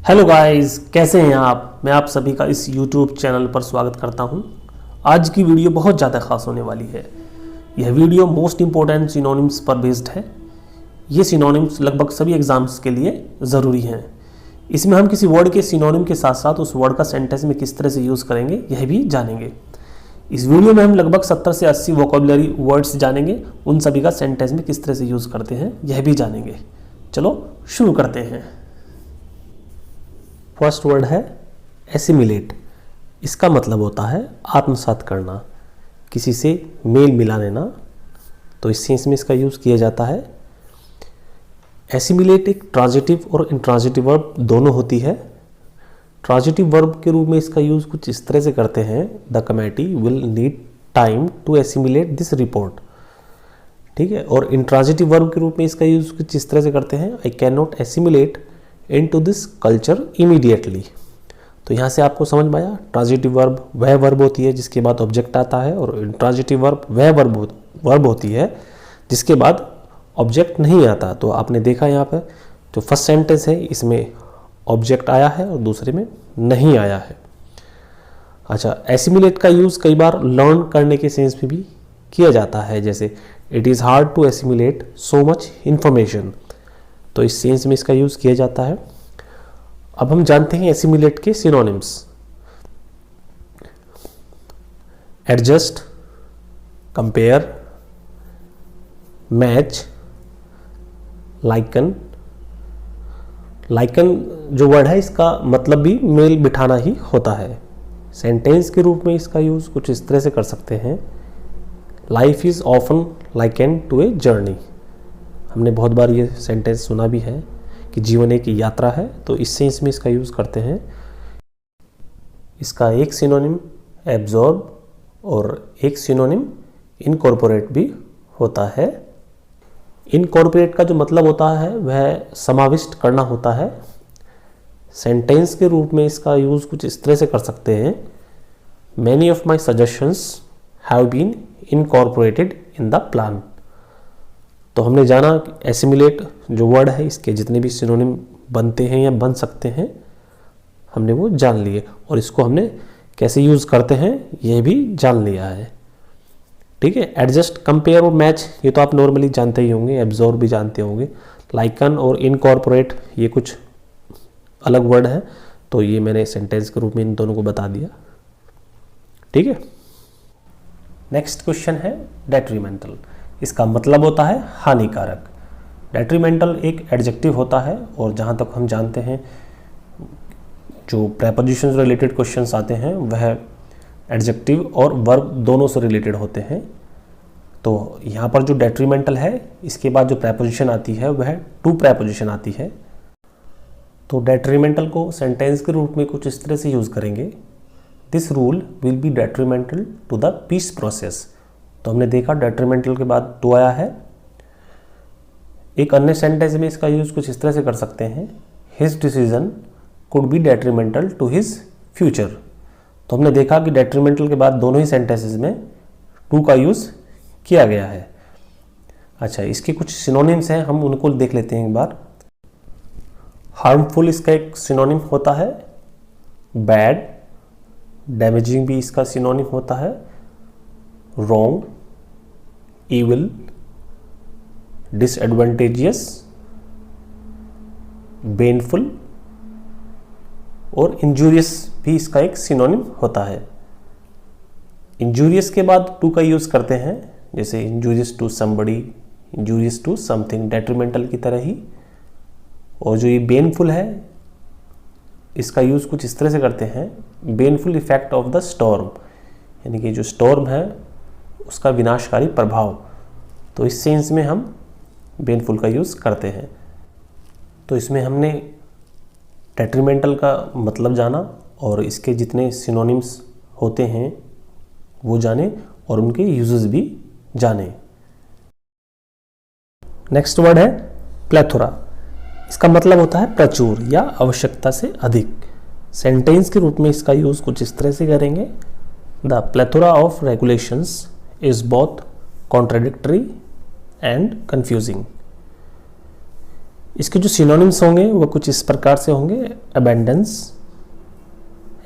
Hello guys, कैसे हैं आप। मैं आप सभी का इस यूट्यूब चैनल पर स्वागत करता हूं। आज की वीडियो बहुत ज़्यादा खास होने वाली है। यह वीडियो मोस्ट इंपॉर्टेंट सिनोनिम्स पर बेस्ड है। ये सिनोनिम्स लगभग सभी एग्जाम्स के लिए ज़रूरी हैं। इसमें हम किसी वर्ड के सिनोनिम के साथ साथ उस वर्ड का सेंटेंस में किस तरह से यूज़ करेंगे यह भी जानेंगे। इस वीडियो में हम लगभग 70 से 80 वोकेबुलरी वर्ड्स जानेंगे। उन सभी का सेंटेंस में किस तरह से यूज़ करते हैं यह भी जानेंगे। चलो शुरू करते हैं। फर्स्ट वर्ड है एसिमिलेट। इसका मतलब होता है आत्मसात करना, किसी से मेल मिला लेना। तो इस सेंस में इसका यूज़ किया जाता है। एसिमिलेट एक ट्रांजिटिव और इंट्रांजिटिव वर्ब दोनों होती है। ट्रांजिटिव वर्ब के रूप में इसका यूज़ कुछ इस तरह से करते हैं, the committee will need time to assimilate this report. ठीक है। और इंट्रांजिटिव वर्ब के रूप में इसका यूज़ कुछ इस तरह से करते हैं, I can not assimilate into this culture immediately. तो यहाँ से आपको समझ में आया, ट्रांजिटिव वर्ब वह वर्ब होती है जिसके बाद ऑब्जेक्ट आता है, और इंट्रांजिटिव वर्ब वह वर्ब होती है जिसके बाद ऑब्जेक्ट नहीं आता। तो आपने देखा यहाँ पर जो फर्स्ट सेंटेंस है इसमें ऑब्जेक्ट आया है और दूसरे में नहीं आया है। अच्छा, एसिमिलेट का यूज़ कई बार लर्न करने के सेंस में भी किया जाता है, जैसे it is hard to assimilate so much information. तो इस सेंस में इसका यूज़ किया जाता है। अब हम जानते हैं एसिमिलेट के synonyms. Adjust, compare, match, liken. Liken जो वर्ड है इसका मतलब भी मेल बिठाना ही होता है। सेंटेंस के रूप में इसका यूज़ कुछ इस तरह से कर सकते हैं, life is often liken to a journey. हमने बहुत बार ये सेंटेंस सुना भी है कि जीवन एक यात्रा है। तो इस सेंस में इसका यूज़ करते हैं। इसका एक सिनोनिम एब्जॉर्ब और एक सिनोनिम इनकॉर्पोरेट भी होता है। इनकॉर्पोरेट का जो मतलब होता है वह समाविष्ट करना होता है। सेंटेंस के रूप में इसका यूज़ कुछ इस तरह से कर सकते हैं, many of my suggestions have been incorporated in the plan. तो हमने जाना एसिमिलेट जो वर्ड है इसके जितने भी सिनोनिम बनते हैं या बन सकते हैं हमने वो जान लिए, और इसको हमने कैसे यूज़ करते हैं ये भी जान लिया है। ठीक है। एडजस्ट, कंपेयर और मैच ये तो आप नॉर्मली जानते ही होंगे, एब्जॉर्ब भी जानते होंगे। लाइकन और इनकॉर्पोरेट ये कुछ अलग वर्ड है, तो ये मैंने सेंटेंस के रूप में इन दोनों को बता दिया। ठीक है। नेक्स्ट क्वेश्चन है डेट्रीमेंटल। इसका मतलब होता है हानिकारक। डेट्रीमेंटल एक एडजेक्टिव होता है, और जहाँ तक हम जानते हैं जो प्रेपोजिशन रिलेटेड क्वेश्चंस आते हैं वह एडजेक्टिव और वर्ब दोनों से रिलेटेड होते हैं। तो यहाँ पर जो डेट्रीमेंटल है इसके बाद जो प्रेपोजिशन आती है वह टू प्रेपोजिशन आती है। तो डेट्रीमेंटल को सेंटेंस के रूप में कुछ इस तरह से यूज़ करेंगे, this rule will be detrimental to the peace process. तो हमने देखा डेट्रीमेंटल के बाद टू आया है। एक अन्य सेंटेंस में इसका यूज़ कुछ इस तरह से कर सकते हैं, his decision could be detrimental to his future. तो हमने देखा कि डेट्रीमेंटल के बाद दोनों ही सेंटेंसेस में टू का यूज़ किया गया है। अच्छा, इसके कुछ सिनोनिम्स हैं, हम उनको देख लेते हैं एक बार। हार्मफुल इसका एक सिनोनिम होता है, बैड। डैमेजिंग भी इसका सिनोनिम होता है, रॉन्ग, इविल, डिसएडवांटेजियस, बेनफुल और इंजूरियस भी इसका एक सिनोनिम होता है। इंजूरियस के बाद टू का यूज़ करते हैं, जैसे injurious to somebody, injurious to something, detrimental की तरह ही। और जो ये बेनफुल है इसका यूज़ कुछ इस तरह से करते हैं, बेनफुल इफेक्ट ऑफ द स्टॉर्म, यानी कि जो स्टॉर्म है उसका विनाशकारी प्रभाव। तो इस सेंस में हम बेनफुल का यूज़ करते हैं। तो इसमें हमने डेट्रीमेंटल का मतलब जाना और इसके जितने सिनोनिम्स होते हैं वो जाने और उनके यूजेस भी जाने। नेक्स्ट वर्ड है प्लेथोरा। इसका मतलब होता है प्रचुर या आवश्यकता से अधिक। सेंटेंस के रूप में इसका यूज़ कुछ इस तरह से करेंगे, the plethora of regulations is both contradictory and confusing। इसके जो सिनोनिम्स होंगे वो कुछ इस प्रकार से होंगे: abundance,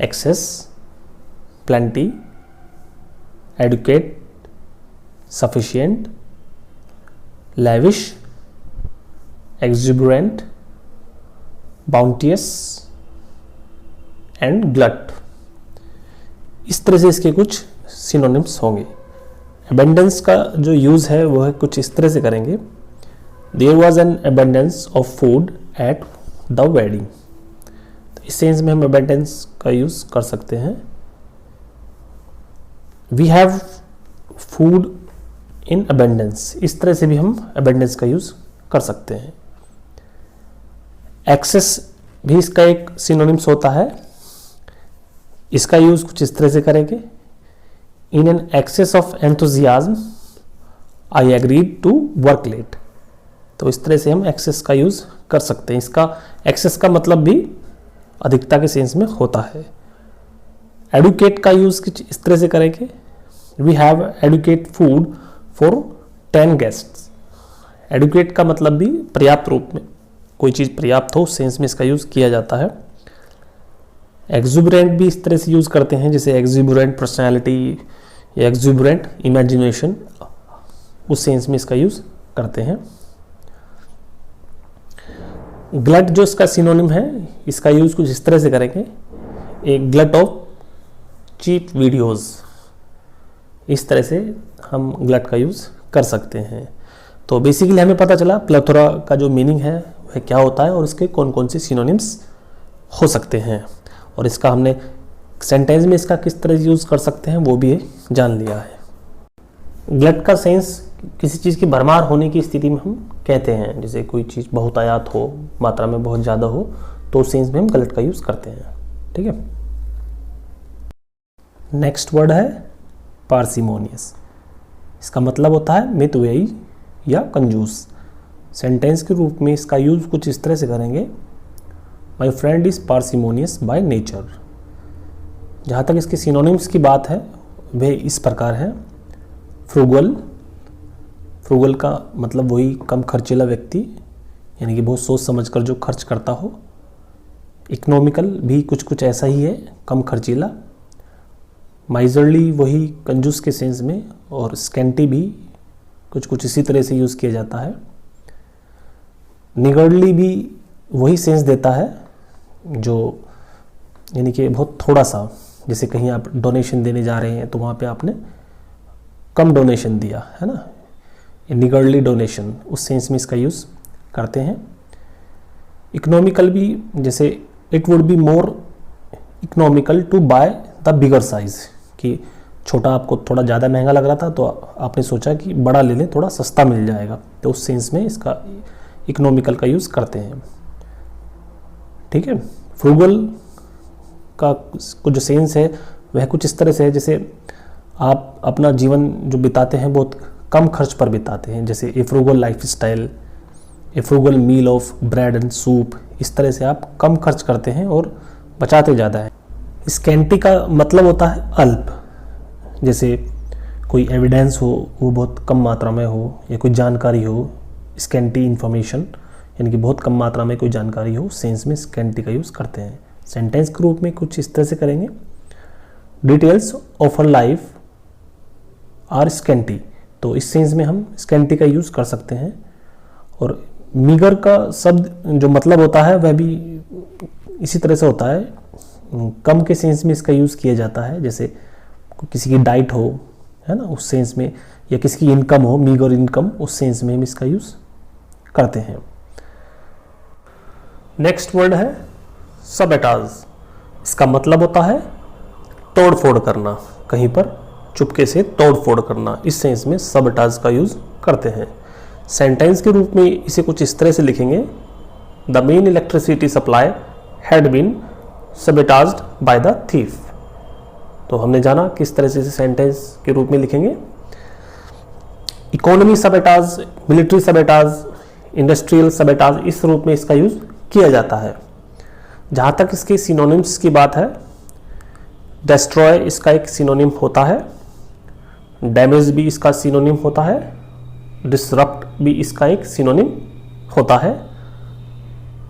excess, plenty, adequate, sufficient, lavish, exuberant, bounteous and glut. इस तरह से इसके कुछ सिनोनिम्स होंगे। अबेंडेंस का जो यूज़ है वो है कुछ इस तरह से करेंगे: there was an abundance of food at the wedding. तो इस सेंस में हम अबेंडेंस का यूज़ कर सकते हैं। We have food in abundance, इस तरह से भी हम अबेंडेंस का यूज़ कर सकते हैं। एक्सेस भी इसका एक सिनोनिम्स होता है। इसका यूज़ कुछ इस तरह से करेंगे: in an excess of enthusiasm I agreed to work late. तो इस तरह से हम एक्सेस का यूज़ कर सकते हैं। इसका एक्सेस का मतलब भी अधिकता के सेंस में होता है। एडुकेट का यूज़ कुछ इस तरह से करेंगे: we have adequate food for 10 guests. Adequate का मतलब भी पर्याप्त रूप में, कोई चीज़ पर्याप्त हो, उस सेंस में इसका यूज़ किया जाता है। एक्सुबरेंट भी इस तरह से यूज़ करते हैं, जैसे एक्सुबरेंट पर्सनैलिटी या एक्सुबरेंट इमेजिनेशन, उस सेंस में इसका यूज़ करते हैं। ग्लट जो इसका सिनोनिम है, इसका यूज़ कुछ इस तरह से करेंगे: ए ग्लट ऑफ चीप वीडियोज़। इस तरह से हम ग्लट का यूज़ कर सकते हैं। तो बेसिकली हमें पता चला प्लेथोरा का जो मीनिंग है वह क्या होता है और इसके कौन कौन से सिनोनिम्स हो सकते हैं, और इसका हमने सेंटेंस में इसका किस तरह यूज़ कर सकते हैं वो भी जान लिया है। ग्लट का सेंस किसी चीज़ की भरमार होने की स्थिति में हम कहते हैं, जैसे कोई चीज़ बहुत आयात हो, मात्रा में बहुत ज़्यादा हो, तो उस सेंस में हम ग्लट का यूज़ करते हैं। ठीक है। नेक्स्ट वर्ड है पार्सिमोनियस। इसका मतलब होता है मितव्ययी या कंजूस। सेंटेंस के रूप में इसका यूज़ कुछ इस तरह से करेंगे: my friend is parsimonious by nature. जहाँ तक इसके सिनोनिम्स की बात है वे इस प्रकार हैं: फ्रूगल, फ्रूगल का मतलब वही कम खर्चीला व्यक्ति, यानी कि बहुत सोच समझकर जो खर्च करता हो। इकोनॉमिकल भी कुछ कुछ ऐसा ही है, कम खर्चीला। माइजरली वही कंजूस के सेंस में, और स्कैंटी भी कुछ कुछ इसी तरह से यूज़ किया जाता है। निगर्डली भी वही सेंस देता है, जो यानी कि बहुत थोड़ा सा, जैसे कहीं आप डोनेशन देने जा रहे हैं तो वहाँ पे आपने कम डोनेशन दिया है ना, निगर्डली डोनेशन, उस सेंस में इसका यूज़ करते हैं। इकोनॉमिकल भी, जैसे it would be more economical to buy the bigger size, कि छोटा आपको थोड़ा ज़्यादा महंगा लग रहा था तो आपने सोचा कि बड़ा ले लें, थोड़ा सस्ता मिल जाएगा, तो उस सेंस में इसका इकोनॉमिकल का यूज़ करते हैं। ठीक है। फ्रूगल का कुछ जो सेंस है वह कुछ इस तरह से है, जैसे आप अपना जीवन जो बिताते हैं बहुत कम खर्च पर बिताते हैं, जैसे a frugal lifestyle, a frugal meal of bread and soup. इस तरह से आप कम खर्च करते हैं और बचाते ज़्यादा हैं। स्कैंटी का मतलब होता है अल्प, जैसे कोई एविडेंस हो वो बहुत कम मात्रा में हो, या कोई जानकारी हो, स्कैंटी इन्फॉर्मेशन, यानी कि बहुत कम मात्रा में कोई जानकारी हो, सेंस में स्कैंटी का यूज़ करते हैं। सेंटेंस के रूप में कुछ इस तरह से करेंगे: details of a life are scanty. तो इस सेंस में हम स्कैंटी का यूज़ कर सकते हैं। और मीगर का शब्द जो मतलब होता है वह भी इसी तरह से होता है, कम के सेंस में इसका यूज़ किया जाता है, जैसे किसी की डाइट हो, है ना, उस सेंस में, या किसी की इनकम हो, मीगर इनकम, उस सेंस में हम इसका यूज़ करते हैं। नेक्स्ट वर्ड है सबएटाज। इसका मतलब होता है तोड़ फोड़ करना, कहीं पर चुपके से तोड़ फोड़ करना, इस सेंस में सबएटाज का यूज़ करते हैं। सेंटेंस के रूप में इसे कुछ इस तरह से लिखेंगे: the main electricity supply had been sabotaged by the thief. तो हमने जाना किस तरह से सेंटेंस के रूप में लिखेंगे। इकोनॉमी सबएटाज, मिलिट्री सबएटाज, इंडस्ट्रियल सबएटाज, इस रूप में इसका यूज़ किया जाता है। जहाँ तक इसके सिनोनिम्स की बात है, डिस्ट्रॉय इसका एक सिनोनिम होता है, डैमेज भी इसका सिनोनिम होता है, डिसरप्ट भी इसका एक सिनोनिम होता है,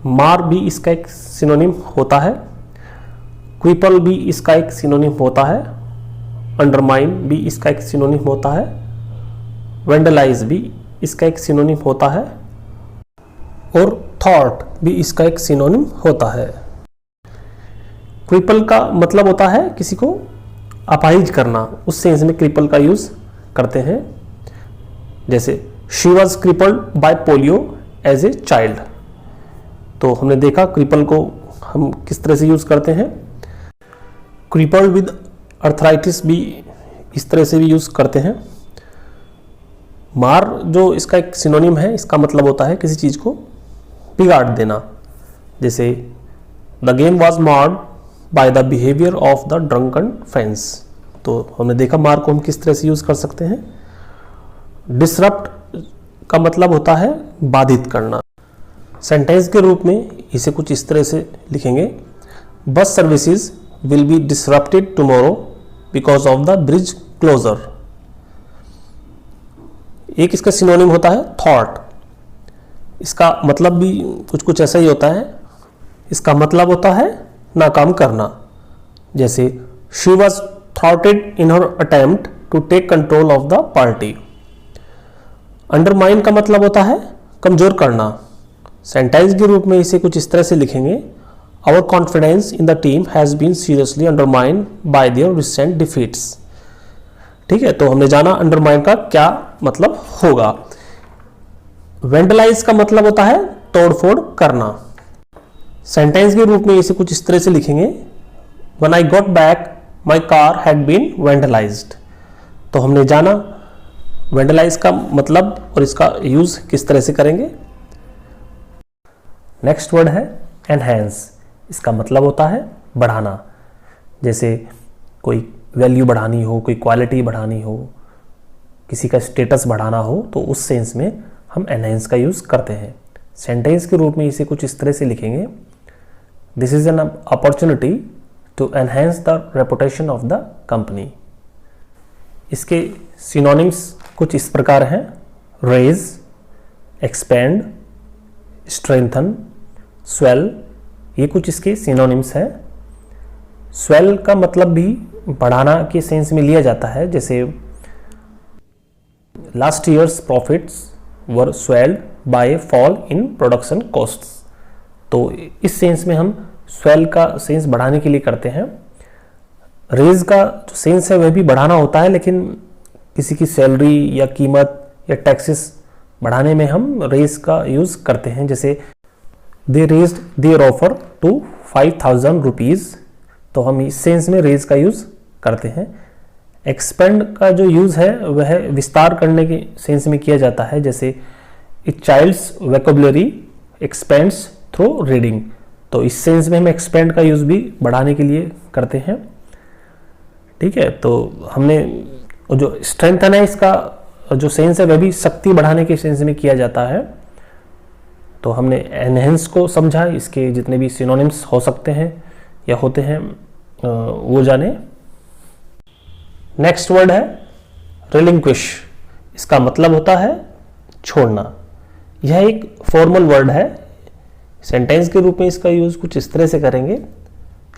मार भी इसका एक सिनोनिम होता है, क्रिपल भी इसका एक सिनोनिम होता है, अंडरमाइन भी इसका एक सिनोनिम होता है, वेंडलाइज भी इसका एक सिनोनिम होता है और थॉट भी इसका एक सिनोनिम होता है। क्रिपल का मतलब होता है किसी को अपाहिज करना, उस सेंस में क्रिपल का यूज करते हैं। जैसे she was crippled by polio as a child. तो हमने देखा क्रिपल को हम किस तरह से यूज करते हैं। क्रिपल्ड विद अर्थराइटिस भी इस तरह से भी यूज करते हैं। मार जो इसका एक सिनोनिम है, इसका मतलब होता है किसी चीज को बिगाड़ देना। जैसे the game was marred by the behaviour of the drunken friends. तो हमने देखा मार को हम किस तरह से यूज कर सकते हैं। डिसरप्ट का मतलब होता है बाधित करना। सेंटेंस के रूप में इसे कुछ इस तरह से लिखेंगे, bus services will be disrupted tomorrow because of the bridge closure. एक इसका सिनोनिम होता है थॉट। इसका मतलब भी कुछ कुछ ऐसा ही होता है। इसका मतलब होता है नाकाम करना। जैसे शी वॉज थॉटेड in her attempt to take control of the party. Undermine का मतलब होता है कमजोर करना। सेंटेंस के रूप में इसे कुछ इस तरह से लिखेंगे, our confidence in the team has been seriously undermined by their recent defeats. ठीक है, तो हमने जाना अंडरमाइन का क्या मतलब होगा। वेंडलाइज का मतलब होता है तोड़फोड़ करना। सेंटेंस के रूप में इसे कुछ इस तरह से लिखेंगे, when I got back my car had been vandalised. तो हमने जाना वेंडलाइज का मतलब और इसका यूज किस तरह से करेंगे। नेक्स्ट वर्ड है एनहेंस। इसका मतलब होता है बढ़ाना। जैसे कोई वैल्यू बढ़ानी हो, कोई क्वालिटी बढ़ानी हो, किसी का स्टेटस बढ़ाना हो, तो उस सेंस में हम एनहेंस का यूज करते हैं। सेंटेंस के रूप में इसे कुछ इस तरह से लिखेंगे, this is an opportunity to enhance the reputation of the company. इसके सिनोनिम्स कुछ इस प्रकार हैं, रेज, एक्सपेंड, स्ट्रेंथन, स्वेल। ये कुछ इसके सिनोनिम्स हैं। स्वेल का मतलब भी बढ़ाना के सेंस में लिया जाता है। जैसे last year's profits were swelled by fall in production costs. तो इस सेंस में हम स्वेल का सेंस बढ़ाने के लिए करते हैं। रेज का जो सेंस है वह भी बढ़ाना होता है, लेकिन किसी की सैलरी या कीमत या टैक्सेस बढ़ाने में हम रेज का यूज करते हैं। जैसे they raised their offer to 5,000 rupees. तो हम इस सेंस में रेज का यूज करते हैं। एक्सपेंड का जो यूज है वह विस्तार करने के सेंस में किया जाता है। जैसे a child's vocabulary expands through reading. तो इस सेंस में हम एक्सपेंड का यूज भी बढ़ाने के लिए करते हैं। ठीक है, तो हमने जो स्ट्रेंथन है, इसका जो सेंस है वह भी शक्ति बढ़ाने के सेंस में किया जाता है। तो हमने एनहेंस को समझा, इसके जितने भी सिनोनिम्स हो सकते हैं या होते हैं वो जाने। नेक्स्ट वर्ड है रिलिंक्विश। इसका मतलब होता है छोड़ना। यह एक फॉर्मल वर्ड है। सेंटेंस के रूप में इसका यूज कुछ इस तरह से करेंगे,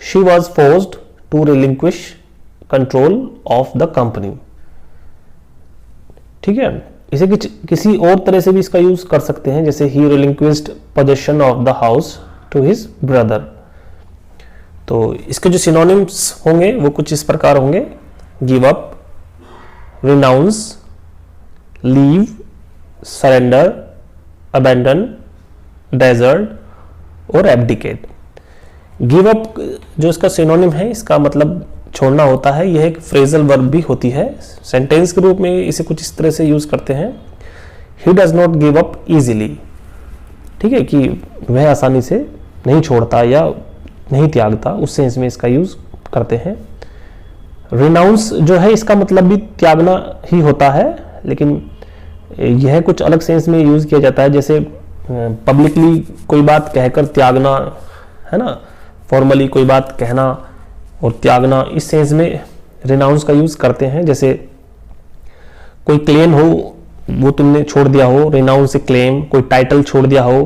she was forced to relinquish control of the company. ठीक है, इसे किसी और तरह से भी इसका यूज कर सकते हैं। जैसे he relinquished possession of the house to his brother. तो इसके जो सिनोनिम्स होंगे वो कुछ इस प्रकार होंगे, give up, renounce, leave, surrender, abandon, desert और एब्डिकेट। गिव अप जो इसका सिनोनिम है, इसका मतलब छोड़ना होता है। यह एक फ्रेजल वर्ब भी होती है। सेंटेंस के रूप में इसे कुछ इस तरह से यूज करते हैं, he does not give up easily. ठीक है, कि वह आसानी से नहीं छोड़ता या नहीं त्यागता, उस सेंस में इसका यूज करते हैं। रिनाउंस जो है, इसका मतलब भी त्यागना ही होता है, लेकिन यह कुछ अलग सेंस में यूज किया जाता है। जैसे पब्लिकली कोई बात कहकर त्यागना, है ना, फॉर्मली कोई बात कहना और त्यागना, इस सेंस में रिनाउंस का यूज करते हैं। जैसे कोई क्लेम हो वो तुमने छोड़ दिया हो, रिनाउंस ए क्लेम। कोई टाइटल छोड़ दिया हो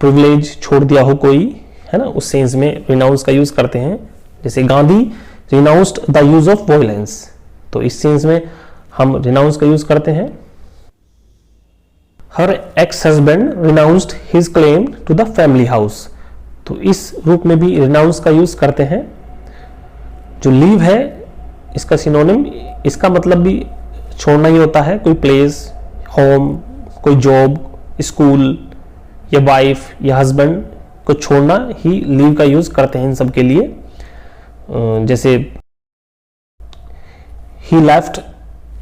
प्रिविलेज छोड़ दिया हो कोई, है ना, उस सेंस में रिनाउंस का यूज करते हैं। जैसे Gandhi renounced the use of violence, तो इस सेंस में हम रिनाउंस का यूज करते हैं। Her ex husband renounced his claim to the family house, तो इस रूप में भी रिनाउंस का यूज करते हैं। जो लीव है इसका सिनोनिम, इसका मतलब भी छोड़ना ही होता है। कोई प्लेस, होम, कोई जॉब, स्कूल या वाइफ या हस्बैंड को छोड़ना ही लीव का यूज करते हैं इन सब के लिए। जैसे ही लेफ्ट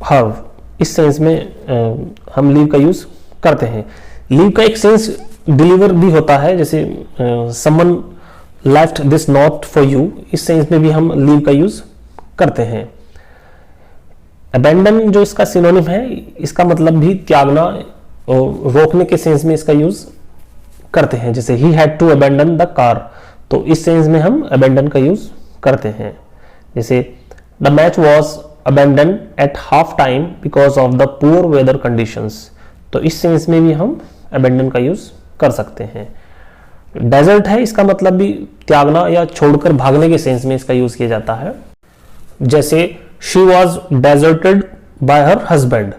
हर, इस सेंस में हम लीव का यूज करते हैं। लीव का एक सेंस डिलीवर भी होता है, जैसे someone left this note for you, इस सेंस में भी हम लीव का यूज करते हैं। अबैंडन जो इसका सिनोनिम है, इसका मतलब भी त्यागना और रोकने के सेंस में इसका यूज करते हैं। जैसे he had to abandon the car, तो इस सेंस में हम अबैंडन का यूज करते हैं। जैसे the match was abandon at half time because of the poor weather conditions, तो इस सेंस में भी हम अबैंडन का यूज कर सकते हैं। डेजर्ट है, इसका मतलब भी त्यागना या छोड़कर भागने के सेंस में इसका यूज किया जाता है। जैसे she was deserted bye her husband,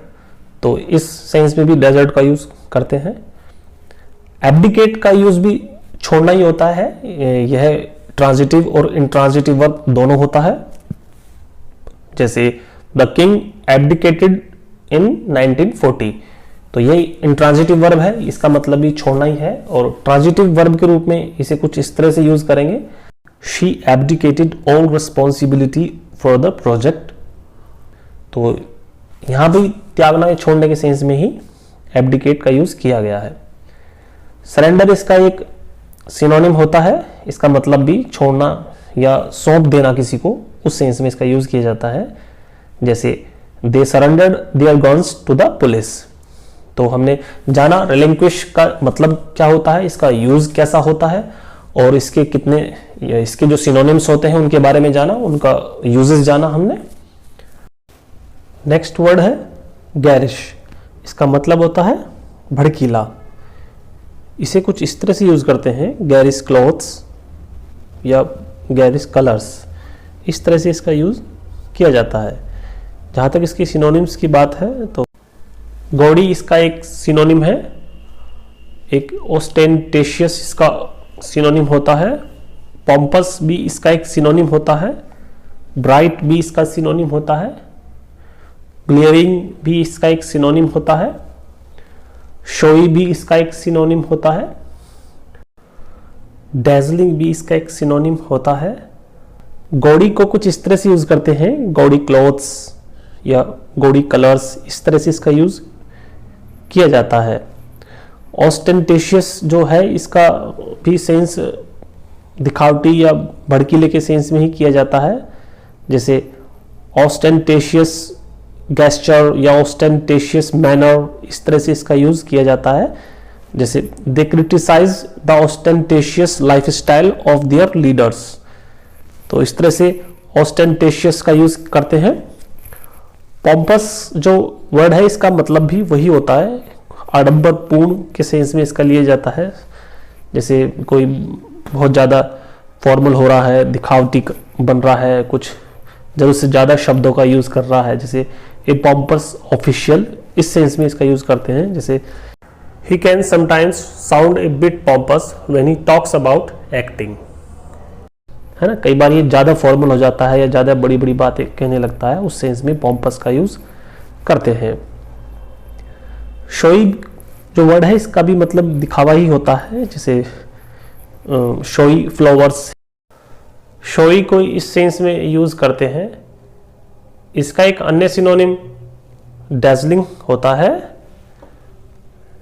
तो इस सेंस में भी डेजर्ट का यूज करते हैं। एब्डिकेट का यूज भी छोड़ना ही होता है, यह ट्रांजिटिव और इंट्रांजिटिव वर्ब दोनों होता है। जैसे द किंग एब्डिकेटेड इन 1940, तो ये इंट्रांजिटिव वर्ब है, इसका मतलब भी छोड़ना ही है। और ट्रांजिटिव वर्ब के रूप में इसे कुछ इस तरह से यूज करेंगे, she abdicated all responsibility for the project, तो यहां भी त्यागना या छोड़ने के सेंस में ही एब्डिकेट का यूज किया गया है। सरेंडर इसका एक सिनोनिम होता है, इसका मतलब भी छोड़ना या सौंप देना किसी को, उस सेंस में इसका यूज किया जाता है। जैसे they surrendered their guns to the police, तो हमने जाना रिलिंक्विश का मतलब क्या होता है, इसका यूज कैसा होता है और इसके कितने, इसके जो सिनोनिम्स होते हैं उनके बारे में जाना, उनका यूजेस जाना हमने। नेक्स्ट वर्ड है गैरिश, इसका मतलब होता है भड़कीला। इसे कुछ इस तरह से यूज करते हैं, गैरिश क्लॉथ्स या गैरिश कलर्स, इस तरह से इसका यूज किया जाता है। जहां तक इसकी सिनोनिम्स की बात है तो गौड़ी इसका एक सिनोनिम है, एक ओस्टेंटेशियस इसका सिनोनिम होता है, पॉम्पस भी इसका एक सिनोनिम होता है, ब्राइट भी इसका सिनोनिम होता है, ग्लेयरिंग भी इसका एक सिनोनिम होता है, शोई भी इसका एक सिनोनिम होता है, डेजलिंग भी इसका एक सिनोनिम होता है। गौड़ी को कुछ इस तरह से यूज करते हैं, गौड़ी क्लॉथ्स या गौड़ी कलर्स, इस तरह से इसका यूज किया जाता है। ऑस्टेंटेशियस जो है इसका भी सेंस दिखावटी या भड़कीले के सेंस में ही किया जाता है। जैसे ऑस्टेंटेशियस गेस्चर या ऑस्टेंटेशियस मैनर, इस तरह से इसका यूज किया जाता है। जैसे they criticise the ostentatious lifestyle of their leaders, तो इस तरह से ऑस्टेंटेशियस का यूज करते हैं। पॉम्पस जो वर्ड है इसका मतलब भी वही होता है, आडंबरपूर्ण के सेंस में इसका लिया जाता है। जैसे कोई बहुत ज़्यादा फॉर्मल हो रहा है, दिखावटी बन रहा है, कुछ जरूरत से ज़्यादा शब्दों का यूज़ कर रहा है, जैसे ए पॉम्पस ऑफिशियल, इस सेंस में इसका यूज़ करते हैं। जैसे he can sometimes sound A bit pompous when he talks about acting, है ना, कई बार ये ज़्यादा फॉर्मल हो जाता है या ज़्यादा बड़ी बड़ी बातें कहने लगता है, उस सेंस में पॉम्पस का यूज़ करते हैं। शोई जो वर्ड है इसका भी मतलब दिखावा ही होता है, जैसे शोई फ्लावर्स, शोई को इस सेंस में यूज़ करते हैं। इसका एक अन्य सिनोनिम डेजलिंग होता है।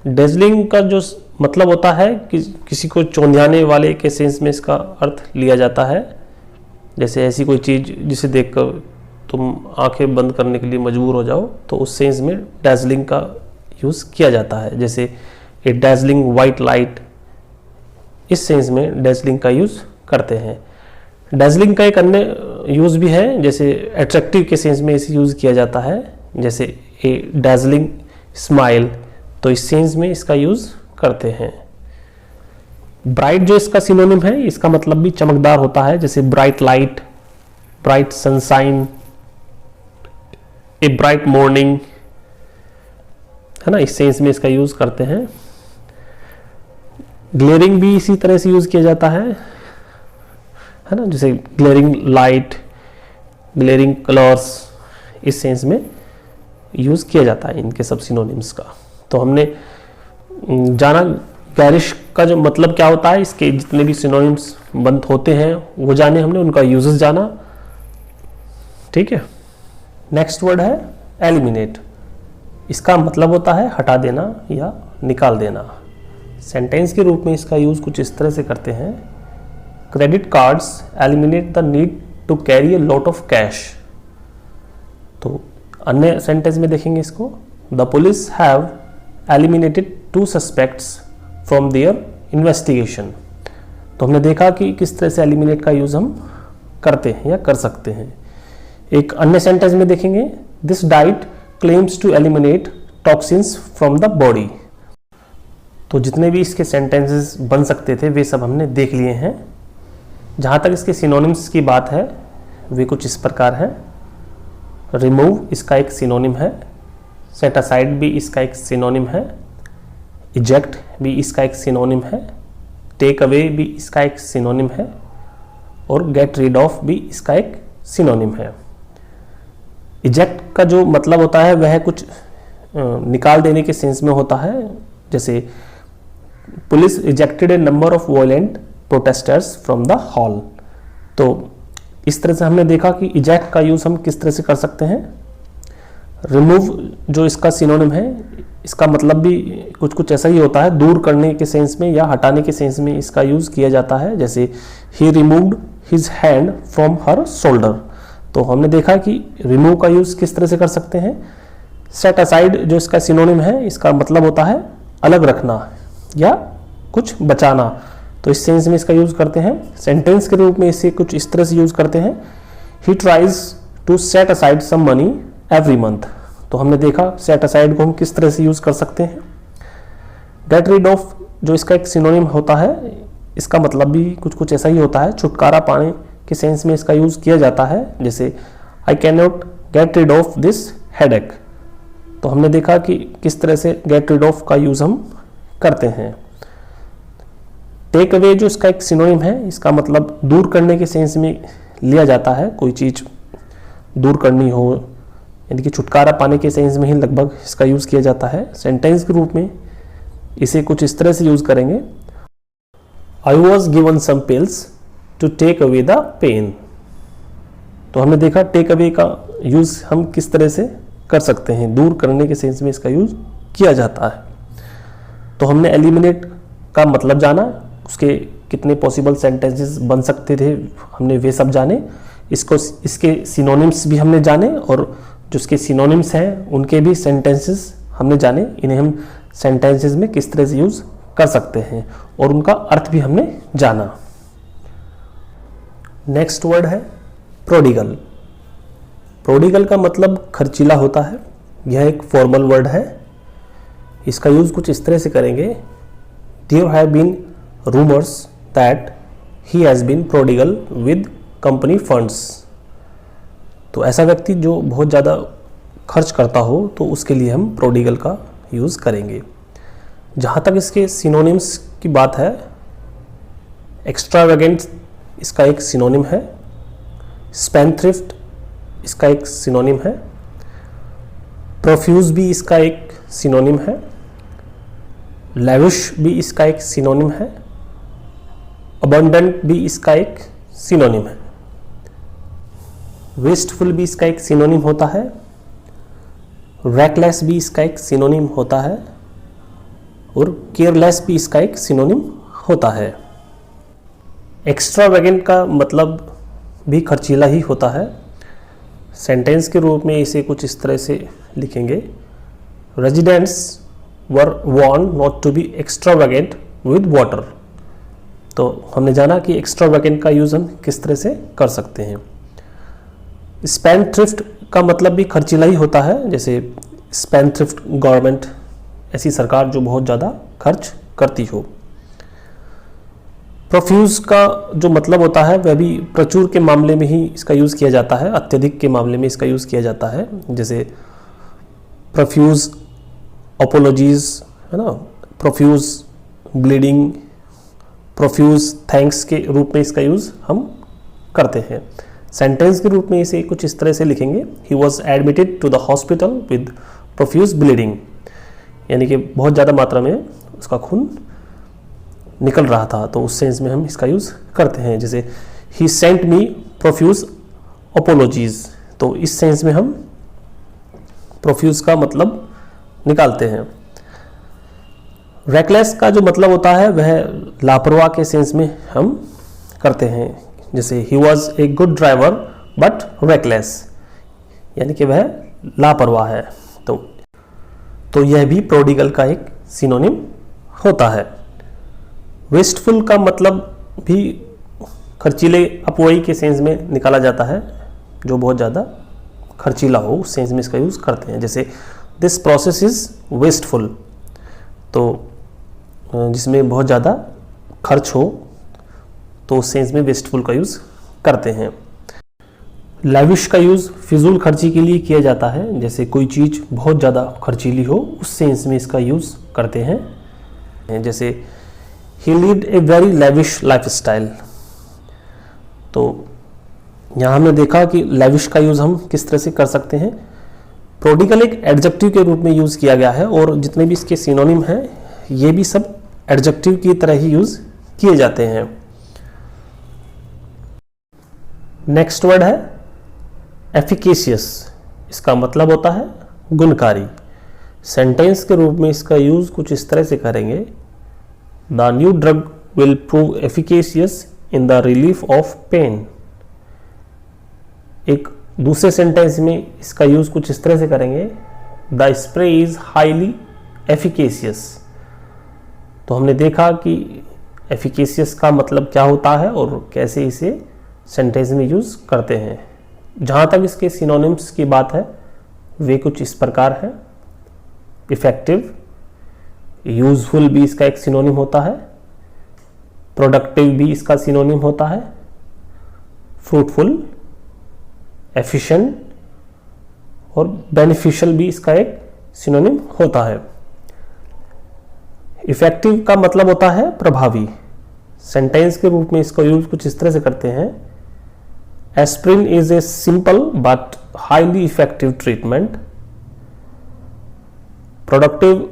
डेजलिंग का जो मतलब होता है कि किसी को चौंधियाने वाले के सेंस में इसका अर्थ लिया जाता है। जैसे ऐसी कोई चीज़ जिसे देखकर तुम आंखें बंद करने के लिए मजबूर हो जाओ, तो उस सेंस में डेजलिंग का यूज़ किया जाता है। जैसे ए डेजलिंग वाइट लाइट, इस सेंस में डेजलिंग का यूज़ करते हैं। डेजलिंग का एक अन्य यूज़ भी है, जैसे अट्रैक्टिव के सेंस में इसे यूज़ किया जाता है। जैसे ए डेजलिंग स्माइल, तो इस सेंस में इसका यूज़ करते हैं। ब्राइट जो इसका सिनोनिम है, इसका मतलब भी चमकदार होता है, जैसे bright light, bright sunshine, a bright morning, है ना, इस सेंस में इसका यूज करते हैं। ग्लेरिंग भी इसी तरह से यूज किया जाता है ना, जैसे ग्लेरिंग लाइट, ग्लेरिंग कलर्स, इस सेंस में यूज किया जाता है इनके सब सिनोनिम्स का। तो हमने जाना गैरिश का जो मतलब क्या होता है, इसके जितने भी सिनोनिम्स बंद होते हैं वो जाने हमने, उनका यूजेस जाना। ठीक है, नेक्स्ट वर्ड है एलिमिनेट। इसका मतलब होता है हटा देना या निकाल देना। सेंटेंस के रूप में इसका यूज कुछ इस तरह से करते हैं, credit cards eliminate the need to carry a lot of cash. तो अन्य सेंटेंस में देखेंगे इसको, the police have eliminated 2 suspects from their investigation. तो हमने देखा कि किस तरह से एलिमिनेट का यूज हम करते हैं या कर सकते हैं। एक अन्य सेंटेंस में देखेंगे, this diet claims to eliminate toxins from the body. तो जितने भी इसके सेंटेंसेस बन सकते थे वे सब हमने देख लिए हैं। जहाँ तक इसके सिनोनिम्स की बात है वे कुछ इस प्रकार हैं। रिमूव इसका एक सिनोनिम है, सेट असाइड भी इसका एक सिनोनिम है, इजेक्ट भी इसका एक सिनोनिम है, टेक अवे भी इसका एक सिनोनिम है और गेट रीड ऑफ भी इसका एक सिनोनिम है। इजेक्ट का जो मतलब होता है वह कुछ निकाल देने के सेंस में होता है, जैसे police rejected A number of violent protesters from the hall. तो इस तरह से हमने देखा कि इजेक्ट का यूज हम किस तरह से कर सकते हैं। रिमूव जो इसका सिनोनिम है, इसका मतलब भी कुछ कुछ ऐसा ही होता है, दूर करने के सेंस में या हटाने के सेंस में इसका यूज किया जाता है, जैसे he removed his hand from her shoulder. तो हमने देखा कि रिमूव का यूज किस तरह से कर सकते हैं। सेट असाइड जो इसका सिनोनिम है, इसका मतलब होता है अलग रखना या कुछ बचाना। तो इस सेंस में इसका यूज करते हैं। सेंटेंस के रूप में इसे कुछ इस तरह से यूज करते हैं, he tries to set aside some money every month. तो हमने देखा सेट असाइड को हम किस तरह से यूज कर सकते हैं। गेट रीड ऑफ जो इसका एक सिनोनिम होता है, इसका मतलब भी कुछ कुछ ऐसा ही होता है, छुटकारा पाने के सेंस में इसका यूज किया जाता है, जैसे I can not get rid of this headache. तो हमने देखा कि किस तरह से गेट रीड ऑफ का यूज हम करते हैं। टेक अवे जो इसका एक सिनोनिम है, इसका मतलब दूर करने के सेंस में लिया जाता है, कोई चीज दूर करनी हो, यानी कि छुटकारा पाने के सेंस में ही लगभग इसका यूज किया जाता है। सेंटेंस के रूप में इसे कुछ इस तरह से यूज करेंगे, I was given some pills to take away the pain. तो हमने देखा टेक अवे का यूज हम किस तरह से कर सकते हैं, दूर करने के सेंस में इसका यूज किया जाता है। तो हमने एलिमिनेट का मतलब जाना, उसके कितने पॉसिबल सेंटेंसेस बन सकते थे हमने वे सब जाने, इसके सिनोनिम्स भी हमने जाने और जो इसके सिनोनिम्स हैं उनके भी सेंटेंसेस हमने जाने। इन्हें हम सेंटेंसेस में किस तरह से यूज कर सकते हैं और उनका अर्थ भी हमने जाना। नेक्स्ट वर्ड है प्रोडिगल। प्रोडिगल का मतलब खर्चीला होता है। यह एक फॉर्मल वर्ड है। इसका यूज कुछ इस तरह से करेंगे, there have been rumours that he has been prodigal with company funds. तो ऐसा व्यक्ति जो बहुत ज़्यादा खर्च करता हो तो उसके लिए हम प्रोडिगल का यूज़ करेंगे। जहाँ तक इसके सिनोनिम्स की बात है, एक्स्ट्रावेगेंट इसका एक सिनोनिम है, स्पेंथ्रिफ्ट इसका एक सिनोनिम है, प्रोफ्यूज भी इसका एक सिनोनिम है, लैविश भी इसका एक सिनोनिम है, अबंडेंट भी इसका एक सिनोनिम है, वेस्टफुल भी इसका एक सिनोनिम होता है, रैकलेस भी इसका एक सिनोनिम होता है और केयरलेस भी इसका एक सिनोनिम होता है। एक्स्ट्रावेगेंट का मतलब भी खर्चीला ही होता है। सेंटेंस के रूप में इसे कुछ इस तरह से लिखेंगे, residents were warned not to be extravagant with water. तो हमने जाना कि एक्स्ट्रावेगेंट का यूज हम किस तरह से कर सकते हैं। स्पेंथ्रिफ्ट का मतलब भी खर्चीला ही होता है, जैसे स्पेंथ्रिफ्ट गवर्नमेंट, ऐसी सरकार जो बहुत ज़्यादा खर्च करती हो। प्रोफ्यूज का जो मतलब होता है वह भी प्रचुर के मामले में ही इसका यूज़ किया जाता है, अत्यधिक के मामले में इसका यूज़ किया जाता है। जैसे प्रोफ्यूज अपोलॉजीज है ना, प्रोफ्यूज ब्लीडिंग, प्रोफ्यूज थैंक्स के रूप में इसका यूज़ हम करते हैं। सेंटेंस के रूप में इसे कुछ इस तरह से लिखेंगे, he was admitted to the hospital with profuse bleeding, यानी कि बहुत ज़्यादा मात्रा में उसका खून निकल रहा था, तो उस सेंस में हम इसका यूज़ करते हैं। जैसे ही सेंट मी प्रोफ्यूज अपोलॉजीज, तो इस सेंस में हम प्रोफ्यूज का मतलब निकालते हैं। रेकलेस का जो मतलब होता है वह लापरवाह के सेंस में हम करते हैं। जैसे he was a good driver but reckless, यानी कि वह लापरवाह है। तो यह भी प्रोडिगल का एक सिनोनिम होता है। वेस्टफुल का मतलब भी खर्चीले, अपव्ययी के सेंस में निकाला जाता है, जो बहुत ज़्यादा खर्चीला हो उस सेंस में इसका यूज़ करते हैं। जैसे दिस प्रोसेस इज़ वेस्टफुल, तो जिसमें बहुत ज़्यादा खर्च हो तो उस सेंस में वेस्टफुल का यूज़ करते हैं। लैविश का यूज़ फिजूल खर्ची के लिए किया जाता है, जैसे कोई चीज़ बहुत ज़्यादा खर्चीली हो उस सेंस में इसका यूज़ करते हैं। जैसे ही lived a very lavish life style, तो यहाँ हमने देखा कि लैविश का यूज़ हम किस तरह से कर सकते हैं। प्रोडिगल एक एडजेक्टिव के रूप में यूज़ किया गया है और जितने भी इसके सिनोनिम हैं ये भी सब एडजेक्टिव की तरह ही यूज़ किए जाते हैं। नेक्स्ट वर्ड है एफिकेशियस, इसका मतलब होता है गुणकारी। सेंटेंस के रूप में इसका यूज़ कुछ इस तरह से करेंगे, the new drug will prove efficacious in the relief of pain. एक दूसरे सेंटेंस में इसका यूज़ कुछ इस तरह से करेंगे, the spray is highly efficacious. तो हमने देखा कि एफिकेशियस का मतलब क्या होता है और कैसे इसे सेंटेंस में यूज़ करते हैं। जहाँ तक इसके सिनोनिम्स की बात है वे कुछ इस प्रकार है, इफेक्टिव, यूजफुल भी इसका एक सिनोनिम होता है, प्रोडक्टिव भी इसका सिनोनिम होता है, फ्रूटफुल, एफिशिएंट और बेनिफिशियल भी इसका एक सिनोनिम होता है। इफेक्टिव का मतलब होता है प्रभावी। सेंटेंस के रूप में इसका यूज कुछ इस तरह से करते हैं, aspirin is a simple but highly effective treatment. Productive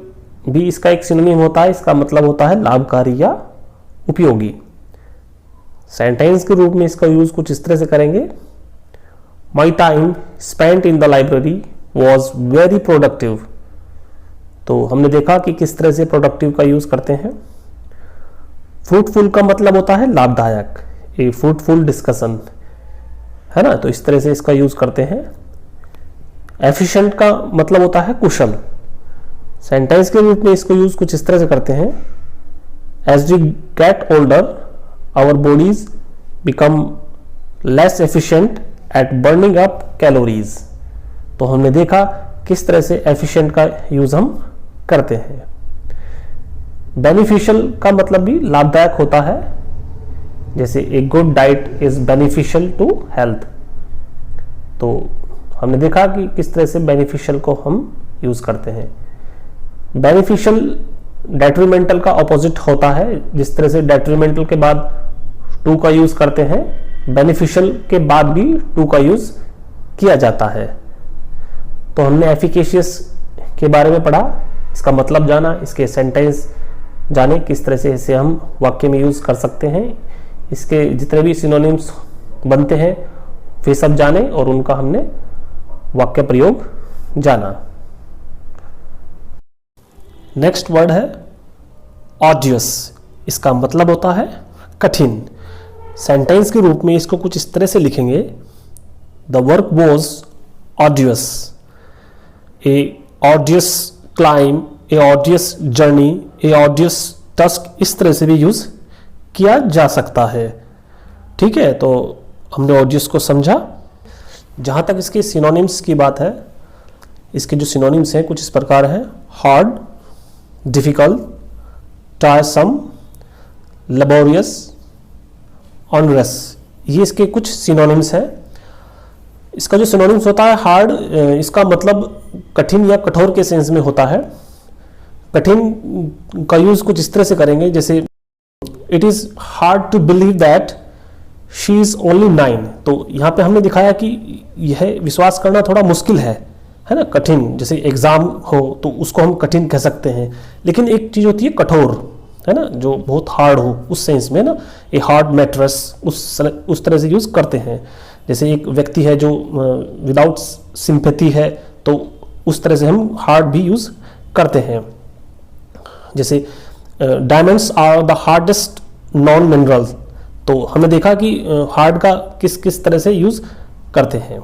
भी इसका एक सिनोनिम होता है, इसका मतलब होता है लाभकारी या उपयोगी। सेंटेंस के रूप में इसका यूज कुछ इस तरह से करेंगे, my time spent in the library was very productive. तो हमने देखा कि किस तरह से प्रोडक्टिव का यूज करते हैं। फ्रूटफुल का मतलब होता है लाभदायक, ए फ्रूटफुल डिस्कशन, है ना, तो इस तरह से इसका यूज करते हैं। एफिशिएंट का मतलब होता है कुशल। सेंटेंस के रूप में इसको यूज कुछ इस तरह से करते हैं, as we get older our bodies become less efficient at burning up calories. तो हमने देखा किस तरह से एफिशिएंट का यूज हम करते हैं। बेनिफिशियल का मतलब भी लाभदायक होता है, जैसे a good diet is beneficial to health. तो हमने देखा कि किस तरह से बेनिफिशियल को हम यूज करते हैं। बेनिफिशियल डेट्रीमेंटल का ऑपोजिट होता है, जिस तरह से डेट्रीमेंटल के बाद टू का यूज करते हैं, बेनिफिशियल के बाद भी टू का यूज किया जाता है। तो हमने एफिकेशियस के बारे में पढ़ा, इसका मतलब जाना, इसके सेंटेंस जाने, किस तरह से इसे हम वाक्य में यूज कर सकते हैं, इसके जितने भी सिनोनिम्स बनते हैं वे सब जाने और उनका हमने वाक्य प्रयोग जाना। नेक्स्ट वर्ड है ऑर्डियस, इसका मतलब होता है कठिन। सेंटेंस के रूप में इसको कुछ इस तरह से लिखेंगे, the work was arduous, a arduous climb, a arduous journey, a arduous task, इस तरह से भी यूज किया जा सकता है। ठीक है, तो हमने ऑर्डियस को समझा। जहाँ तक इसके सिनोनिम्स की बात है, इसके जो सिनोनिम्स हैं कुछ इस प्रकार हैं, हार्ड, डिफिकल्ट, टायरसम, लेबोरियस, ऑनरस, ये इसके कुछ सिनोनिम्स हैं। इसका जो सिनोनिम्स होता है हार्ड, इसका मतलब कठिन या कठोर के सेंस में होता है। कठिन का यूज कुछ इस तरह से करेंगे जैसे it is hard to believe that she is only 9। तो यहाँ पे हमने दिखाया कि यह विश्वास करना थोड़ा मुश्किल है ना, कठिन। जैसे एग्जाम हो तो उसको हम कठिन कह सकते हैं, लेकिन एक चीज होती है कठोर, है ना, जो बहुत हार्ड हो, उस सेंस में ना, ए हार्ड मैट्रेस, उस तरह से यूज करते हैं। जैसे एक व्यक्ति है जो विदाउट सिंपैथी है, तो उस तरह से हम हार्ड भी यूज करते हैं। जैसे diamonds are the hardest known mineral, तो हमने देखा कि हार्ड का किस किस तरह से यूज करते हैं।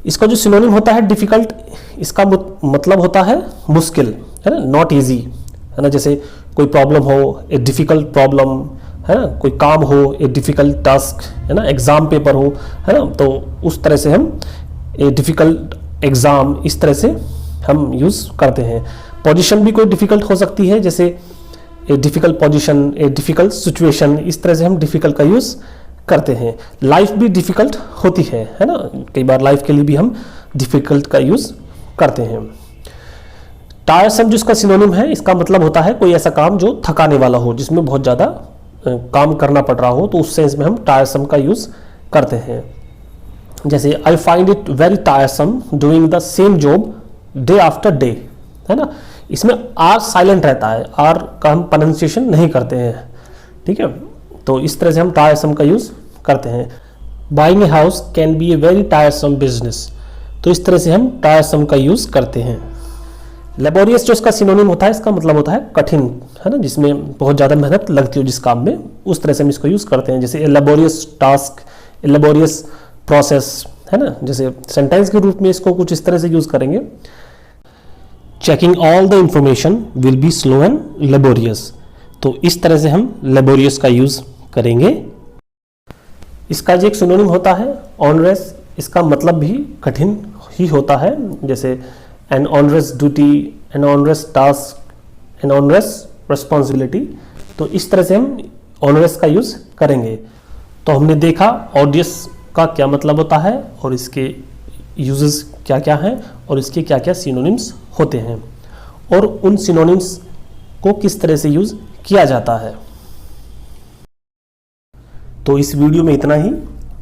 इसका जो सिनोनिम होता है डिफिकल्ट, इसका मतलब होता है मुश्किल, है ना, नॉट इजी, है ना। जैसे कोई प्रॉब्लम हो, ए डिफिकल्ट प्रॉब्लम, है ना, कोई काम हो, ए डिफिकल्ट टास्क, है ना, एग्जाम पेपर हो, है ना, तो उस तरह से हम ए डिफिकल्ट एग्जाम, इस तरह से हम यूज करते हैं। पोजीशन भी कोई डिफिकल्ट हो सकती है, जैसे a difficult position, a difficult situation, इस तरह से हम डिफिकल्ट का यूज करते हैं। लाइफ भी डिफिकल्ट होती है ना, कई बार लाइफ के लिए भी हम डिफिकल्ट का यूज करते हैं। टायरसम जो इसका सिनोनिम है, इसका मतलब होता है कोई ऐसा काम जो थकाने वाला हो, जिसमें बहुत ज़्यादा काम करना पड़ रहा हो, तो उस सेंस में हम टायरसम का यूज करते हैं। जैसे I find it very टायरसम doing the same job day after day, है ना। इसमें आर साइलेंट रहता है, आर का हम प्रोनाउंसिएशन नहीं करते हैं, ठीक है। तो इस तरह से हम टायरसम का यूज करते हैं। Buying a house can be a very टायरसम business, तो इस तरह से हम टायरसम का यूज करते हैं। लेबोरियस जो इसका सिनोनिम होता है, इसका मतलब होता है कठिन, है ना, जिसमें बहुत ज़्यादा मेहनत लगती हो जिस काम में, उस तरह से हम इसको यूज करते हैं। जैसे ए लेबोरियस टास्क, ए लेबोरियस प्रोसेस, है ना। जैसे सेंटेंस के रूप में इसको कुछ इस तरह से यूज करेंगे, checking all the information will be slow and laborious, तो इस तरह से हम लेबोरियस का यूज करेंगे। इसका जो एक सिनोनिम होता है ऑनरस, इसका मतलब भी कठिन ही होता है। जैसे an onerous duty, an onerous task, an onerous responsibility, तो इस तरह से हम ऑनरस का यूज करेंगे। तो हमने देखा ऑडियस का क्या मतलब होता है और इसके यूजेस क्या क्या हैं और इसके क्या क्या सिनोनिम्स होते हैं और उन सिनोनिम्स को किस तरह से यूज किया जाता है। तो इस वीडियो में इतना ही।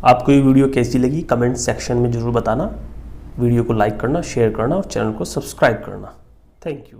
आपको ये वीडियो कैसी लगी कमेंट सेक्शन में जरूर बताना। वीडियो को लाइक करना, शेयर करना और चैनल को सब्सक्राइब करना। Thank you.